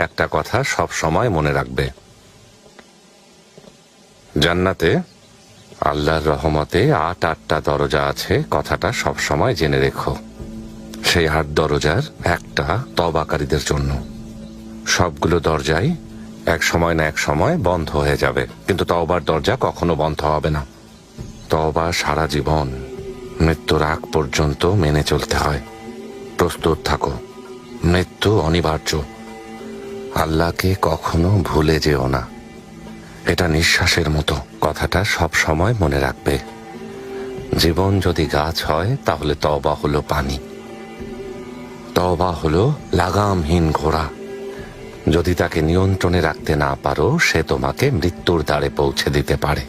একটা কথা সব সময় মনে রাখবে, জান্নাতে আল্লাহর রহমতে ৮টা দরজা আছে, কথাটা সব সময় জেনে রেখো। সেই ৮ দরজার একটা তওবাকারীদের জন্য। সবগুলো দরজাই এক সময় না এক সময় বন্ধ হয়ে যাবে, কিন্তু তওবার দরজা কখনো বন্ধ হবে না। তওবা সারা জীবন, মৃত্যুর আগ পর্যন্ত মেনে চলতে হয়। প্রস্তুত থাকো, মৃত্যু অনিবার্য। আল্লাহকে কখনো ভুলে যেও না, এটা নিঃশ্বাসের মতো, কথাটা সব সময় মনে রাখবে। জীবন যদি গাছ হয় তাহলে তওবা হলো পানি, তওবা হলো লাগামহীন ঘোড়া। যদি তাকে নিয়ন্ত্রণে রাখতে না পারো, সে তোমাকে মৃত্যুর দ্বারে পৌঁছে দিতে পারে।